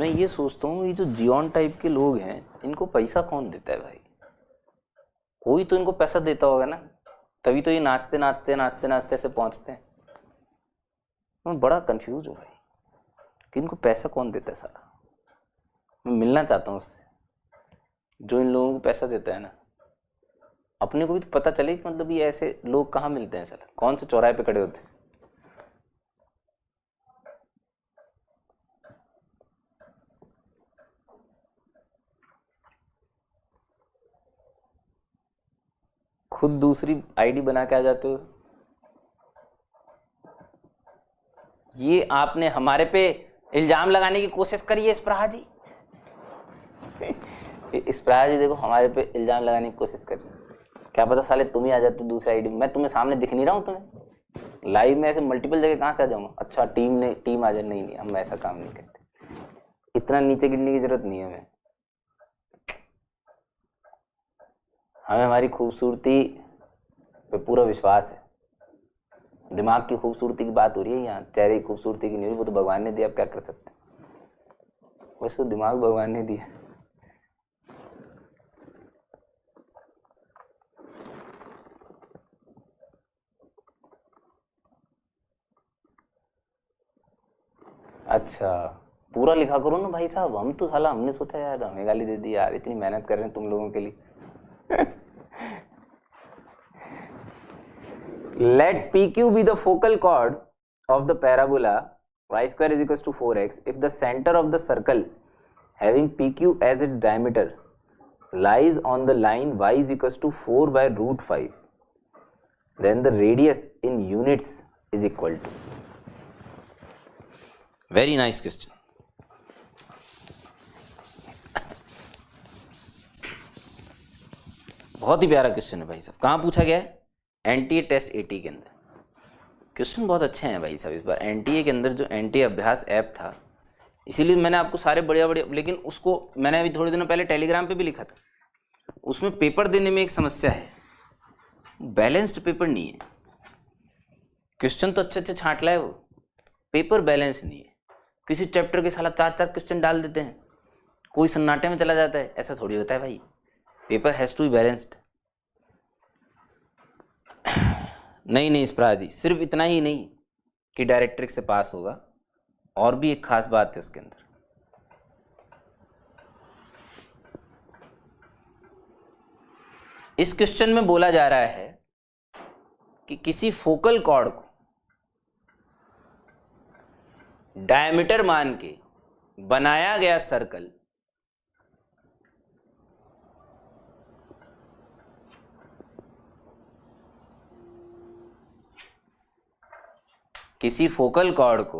मैं ये सोचता हूँ ये जो जियोन टाइप के लोग हैं इनको पैसा कौन देता है भाई? कोई तो इनको पैसा देता होगा ना, तभी तो ये नाचते नाचते नाचते नाचते ऐसे पहुंचते हैं। मैं बड़ा कंफ्यूज हूँ भाई कि इनको पैसा कौन देता है सारा। मैं मिलना चाहता हूँ उससे जो इन लोगों को पैसा देता है ना। अपने को भी तो पता चले कि मतलब ये ऐसे लोग कहाँ मिलते हैं साला, कौन से चौराहे पे खड़े होते हैं। खुद दूसरी आईडी बना के आ जाते हो। ये आपने हमारे पे इल्जाम लगाने की कोशिश करी है इस्प्राहा जी। इस्प्राहा जी देखो हमारे पे इल्जाम लगाने की कोशिश करी, क्या पता साले तुम ही आ जाते दूसरी आईडी। मैं तुम्हें सामने दिख नहीं रहा हूँ, तुम्हें लाइव में ऐसे मल्टीपल जगह कहाँ से आ जाऊंगा। अच्छा टीम आ जाए, नहीं हम ऐसा काम नहीं करते, इतना नीचे गिरने की जरूरत नहीं है हमें हमारी खूबसूरती पे पूरा विश्वास है। दिमाग की खूबसूरती की बात हो रही है यहाँ, चेहरे की खूबसूरती की नहीं हो रही। वो तो भगवान ने दिया, आप क्या कर सकते। वैसे तो दिमाग भगवान ने दिया। अच्छा पूरा लिखा करो ना भाई साहब। हम तो साला हमने सोचा यार हमें गाली दे दी यार, इतनी मेहनत कर रहे हैं तुम लोगों के लिए। Let PQ be the focal chord of the parabola y square is equals to 4x if the center of the circle having PQ as its diameter lies on the line y is equals to 4 by root 5, then the radius in units is equal to. Very nice question. बहुत ही प्यारा question है भाई साहब। कहाँ पूछा गया है? NTA test 80 के अंदर। क्वेश्चन बहुत अच्छे हैं भाई साहब इस बार। एनटीए के अंदर जो एनटीए अभ्यास ऐप था, इसीलिए मैंने आपको सारे बढ़िया, लेकिन उसको मैंने अभी थोड़े दिनों पहले टेलीग्राम पे भी लिखा था। उसमें पेपर देने में एक समस्या है, बैलेंस्ड पेपर नहीं है। क्वेश्चन तो अच्छे अच्छे छांट लाए, वो पेपर बैलेंस नहीं है। किसी चैप्टर के साला 4-4 क्वेश्चन डाल देते हैं, कोई सन्नाटे में चला जाता है। ऐसा थोड़ी होता है भाई, paper has to be balanced. नहीं इस्प्राहा जी, सिर्फ इतना ही नहीं कि डायरेक्ट्रिक्स से पास होगा, और भी एक खास बात है उसके अंदर। इस क्वेश्चन में बोला जा रहा है कि किसी फोकल कॉर्ड को डायमीटर मान के बनाया गया सर्कल किसी फोकल कॉर्ड को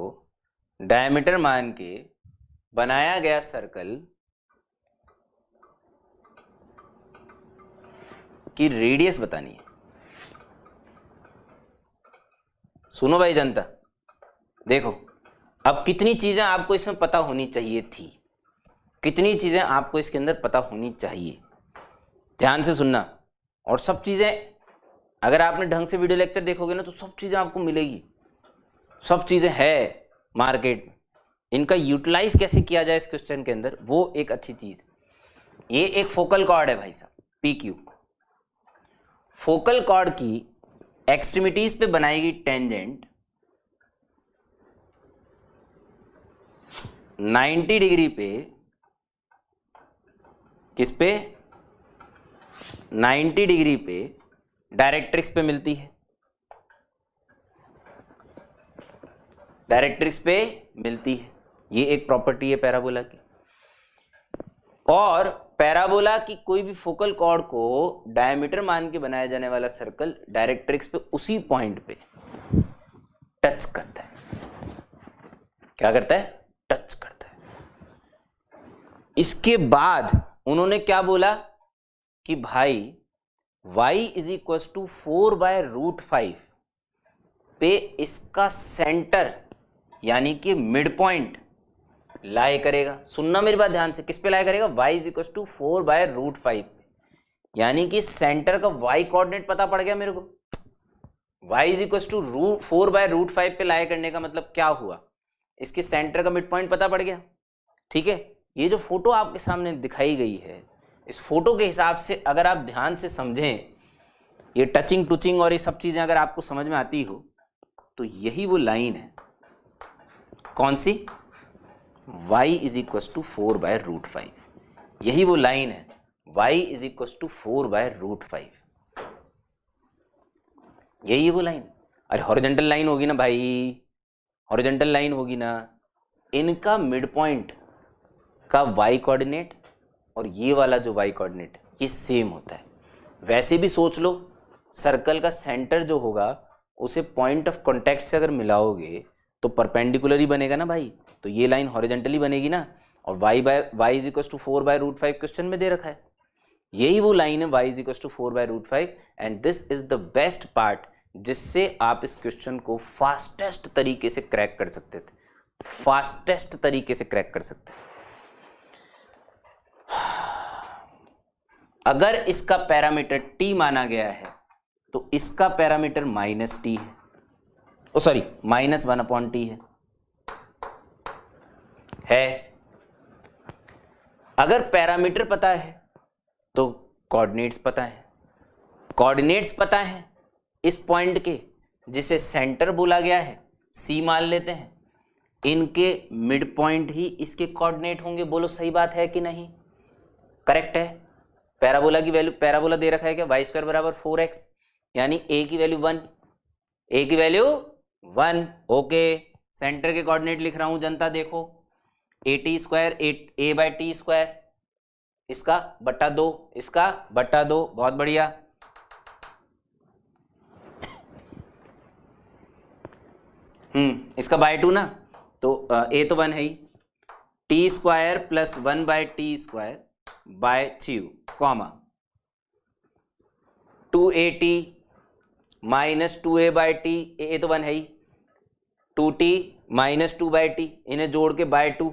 डायमीटर मान के बनाया गया सर्कल की रेडियस बतानी है। सुनो भाई जनता, देखो अब कितनी चीजें आपको इसमें पता होनी चाहिए थी, कितनी चीजें आपको इसके अंदर पता होनी चाहिए। ध्यान से सुनना। और सब चीजें अगर आपने ढंग से वीडियो लेक्चर देखोगे ना तो सब चीजें आपको मिलेगी, सब चीजें है मार्केट में। इनका यूटिलाइज कैसे किया जाए इस क्वेश्चन के अंदर, वो एक अच्छी चीज। ये एक फोकल कॉर्ड है भाई साहब, PQ। फोकल कॉर्ड की एक्सट्रीमिटीज पे बनाएगी टेंजेंट 90 डिग्री पे, किस पे? 90 डिग्री पे डायरेक्ट्रिक्स पे मिलती है, डायरेक्ट्रिक्स पे मिलती है। ये एक प्रॉपर्टी है पैराबोला की। और पैराबोला की कोई भी फोकल कॉर्ड को डायमीटर मान के बनाया जाने वाला सर्कल डायरेक्ट्रिक्स पे उसी पॉइंट पे टच करता है। क्या करता है? टच करता है। इसके बाद उन्होंने क्या बोला कि भाई y is equal to 4 by root 5 पे इसका सेंटर यानी कि मिड पॉइंट लाई करेगा। सुनना मेरी बात ध्यान से, किस पे लाई करेगा? y is equal to 4 by root 5, यानी कि सेंटर का y कोऑर्डिनेट पता पड़ गया मेरे को। y is equal to 4 by root 5 पे लाई करने का मतलब क्या हुआ? इसके सेंटर का मिड पॉइंट पता पड़ गया। ठीक है, ये जो फोटो आपके सामने दिखाई गई है, इस फोटो के हिसाब से अगर आप ध्यान से समझें, ये टचिंग टुचिंग और ये सब चीजें अगर आपको समझ में आती हो, तो यही वो लाइन है। कौन सी? y is equal to 4/√5। यही वो लाइन है, y इज इक्वल टू 4/√5। यही है वो लाइन। अरे हॉरिजॉन्टल लाइन होगी ना भाई, हॉरिजॉन्टल लाइन होगी ना, इनका मिड पॉइंट का y कोऑर्डिनेट और ये वाला जो y कोऑर्डिनेट ये सेम होता है। वैसे भी सोच लो, सर्कल का सेंटर जो होगा उसे पॉइंट ऑफ कॉन्टैक्ट से अगर मिलाओगे तो परपेंडिकुलर ही बनेगा ना भाई, तो ये लाइन हॉरिजॉन्टली बनेगी ना। और y is equal to 4/√5 question में दे रखा है, यही वो लाइन है y is equal to 4/√5। And this is the best part जिससे आप इस क्वेश्चन को फास्टेस्ट तरीके से क्रैक कर सकते थे, फास्टेस्ट तरीके से क्रैक कर सकते थे। अगर इसका पैरामीटर t माना गया है तो इसका पैरामीटर -t है, ओ सॉरी -1/t है। अगर पैरामीटर पता है तो कोऑर्डिनेट्स पता है, कोऑर्डिनेट्स पता है इस पॉइंट के जिसे सेंटर बोला गया है, C मान लेते हैं, इनके मिड पॉइंट ही इसके कोऑर्डिनेट होंगे। बोलो सही बात है कि नहीं? करेक्ट है। पैराबोला की वैल्यू, पैराबोला दे रखा है क्या? y² बराबर 4x, यानी a की वैल्यू 1, a की वैल्यू 1। ओके, सेंटर के कोऑर्डिनेट लिख रहा हूं जनता, देखो at², a/t², इसका बटा 2, इसका बटा 2, बहुत बढ़िया। इसका बाय 2 ना, तो a तो 1 है ही, t² plus 1/t² by 2 comma 2at minus 2a/t, a तो 1 है ही, 2t माइनस 2/t, इन्हें जोड़ के बाय 2,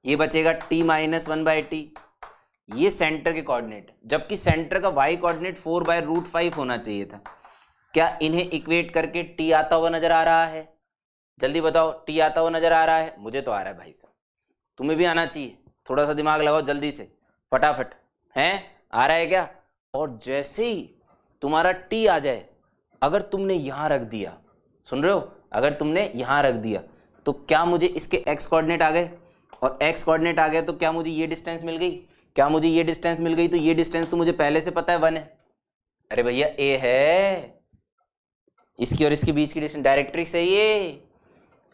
ये बचेगा t माइनस 1/t। ये सेंटर के कोऑर्डिनेट, जबकि सेंटर का y कोऑर्डिनेट 4/√5 होना चाहिए था। क्या इन्हें इक्वेट करके t आता हुआ नजर आ रहा है? जल्दी बताओ, t आता हुआ नजर आ रहा है? मुझे तो आ रहा है भाई साहब, तुम्हें भी आना चाहिए, थोड़ा सा दिमाग लगाओ जल्दी से, फटाफट। हैं, आ रहा है क्या? और जैसे ही तुम्हारा t आ जाए, अगर तुमने यहां रख दिया, सुन रहे हो, अगर तुमने यहां रख दिया तो क्या मुझे इसके x कोऑर्डिनेट आ गए, और x कोऑर्डिनेट आ गया तो क्या मुझे ये डिस्टेंस मिल गई? क्या मुझे ये डिस्टेंस मिल गई? तो ये डिस्टेंस तो मुझे पहले से पता है 1 है। अरे भैया a है, इसकी और इसके बीच की डिस्टेंस डायरेक्ट्रिक्स है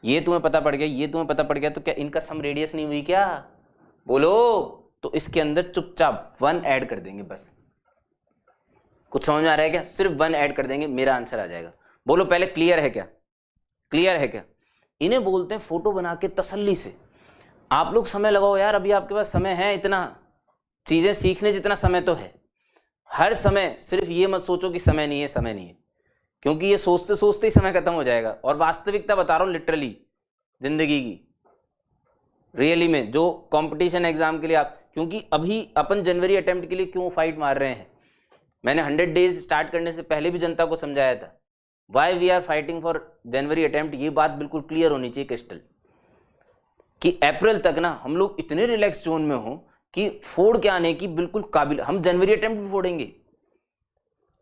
ये तुम्हें पता पड़ गया, ये तुम्हें पता पड़ गया, तो क्या इनका सम रेडियस नहीं हुई क्या? बोलो। तो इसके अंदर चुपचाप 1 ऐड कर देंगे बस। कुछ समझ में आ रहा है क्या? सिर्फ 1 ऐड कर देंगे, मेरा आंसर आ जाएगा। बोलो पहले, क्लियर है क्या? क्लियर है क्या? इन्हें बोलते हैं फोटो बना के तसल्ली से। आप लोग समय लगाओ यार, अभी आपके पास समय है इतना, चीजें सीखने जितना समय तो है। हर समय सिर्फ ये मत सोचो कि समय नहीं है, समय नहीं है, क्योंकि ये सोचते सोचते ही समय खत्म हो जाएगा। और वास्तविकता बता रहा हूं, लिटरली जिंदगी की, रियली में, जो कंपटीशन एग्जाम के लिए आप, क्योंकि अभी अपन जनवरी अटेम्प्ट के लिए क्यों फाइट मार रहे हैं, मैंने 100 डेज स्टार्ट करने से पहले भी जनता को समझाया था, why we are fighting for January attempt. ये बात बिल्कुल क्लियर होनी चाहिए क्रिस्टल, कि अप्रैल तक ना हम लोग इतने रिलैक्स जोन में हो कि फोड़ के आने की बिल्कुल काबिल। हम जनवरी अटेम्प्ट भी फोड़ेंगे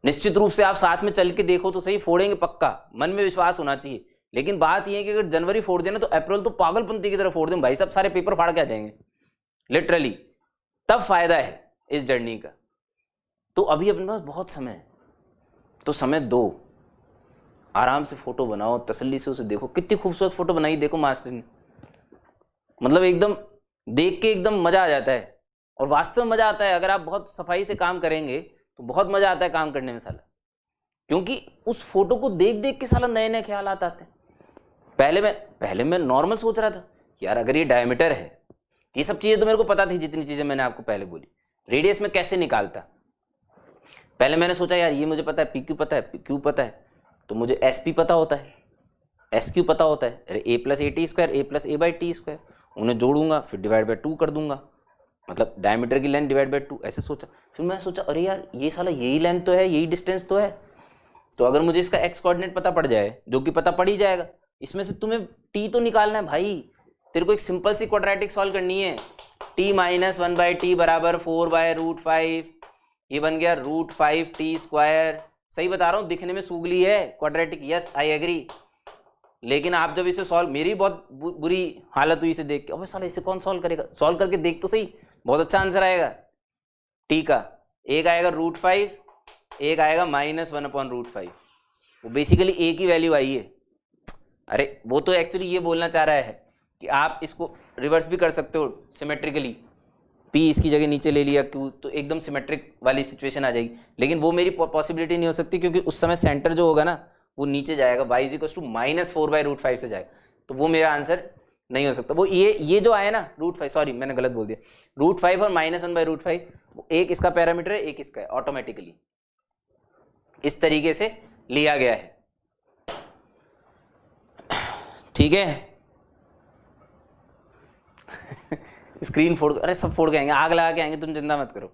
निश्चित रूप से, आप साथ में चल के देखो तो सही, फोड़ेंगे पक्का, मन में विश्वास होना चाहिए। लेकिन बात यह है कि अगर जनवरी फोड़ देना तो अप्रैल तो पागलपंती की तरह फोड़ दें भाई साहब, सारे पेपर फाड़ के आ जाएंगे लिटरली, तब फायदा है इस जर्नी का। तो अभी अपने पास बहुत समय है, तो समय दो, आराम से फोटो बनाओ, तसल्ली से उसे देखो। कितनी खूबसूरत फोटो बनाई देखो मास्टर ने, मतलब एकदम देख के एकदम मजा आ जाता है। और वास्तव में मजा आता है, अगर आप बहुत सफाई से काम करेंगे तो बहुत मजा आता है काम करने में साला, क्योंकि उस फोटो को देख देख के साला नए नए ख्याल आते हैं। पहले मैं नॉर्मल सोच रहा था यार, अगर ये डायमीटर है, ये सब चीजें तो मेरे को पता थी, जितनी चीजें मैंने आपको पहले बोली, रेडियस में कैसे निकालता, पहले मैंने सोचा यार ये मुझे पता है, पी क्यू पता है, क्यू पता है, तो मुझे एस पी पता होता है, एस क्यू पता होता है, अरे a+a² a+a/t², उन्हें जोड़ूंगा फिर डिवाइड बाय 2 कर दूंगा, मतलब डायमीटर की लेंथ डिवाइड बाय 2, ऐसे सोचा। फिर मैं सोचा अरे यार ये साला यही लेंथ तो है, यही डिस्टेंस तो है, तो अगर मुझे इसका एक्स कोऑर्डिनेट पता पड़ जाए, जो कि पता पड़ ही जाएगा, इसमें से तुम्हें टी तो निकालना है भाई। तेरे को एक सिंपल सी क्वाड्रेटिक सॉल्व करनी है। t माइनस 1/t बराबर 4/√5, ये बन गया √5t²। सही बता रहा हूँ, दिखने में सूगली है क्वाड्रेटिक, यस आई एग्री, लेकिन आप जब इसे सॉल्व, मेरी बहुत बुरी हालत हुई इसे देख के, अबे साला इसे कौन सॉल्व करेगा, सॉल्व करके देख तो सही, बहुत अच्छा आंसर आएगा। t का एक आएगा √5, एक आएगा -1/√5, वो बेसिकली a की वैल्यू आई है। अरे वो तो एक्चुअली ये बोलना चाह रहा है कि आप इसको रिवर्स भी कर सकते हो सिमेट्रिकली, p इसकी जगह नीचे ले लिया q, तो एकदम सिमेट्रिक वाली सिचुएशन आ जाएगी, लेकिन वो मेरी पॉसिबिलिटी नहीं हो सकती क्योंकि उस समय सेंटर जो होगा ना वो नीचे जाएगा, y = -4/√5 से जाएगा, तो वो मेरा आंसर नहीं हो सकता। वो ये जो आया ना √5, सॉरी मैंने गलत बोल दिया, √5 और -1/√5, एक इसका पैरामीटर है एक इसका है, ऑटोमेटिकली इस तरीके से लिया गया है। ठीक है स्क्रीन फोड़, अरे सब फोड़ के आएंगे, आग लगा के आएंगे, तुम चिंता मत करो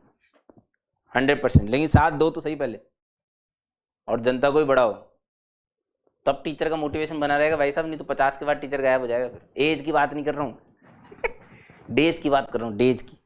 100%, लेकिन साथ दो तो सही पहले, और जनता को भी बढ़ाओ, तब टीचर का मोटिवेशन बना रहेगा भाई साहब, नहीं तो 50 के बाद टीचर गायब हो जाएगा। फिर एज की बात नहीं कर रहा हूँ डेज की बात कर रहा हूँ, डेज की।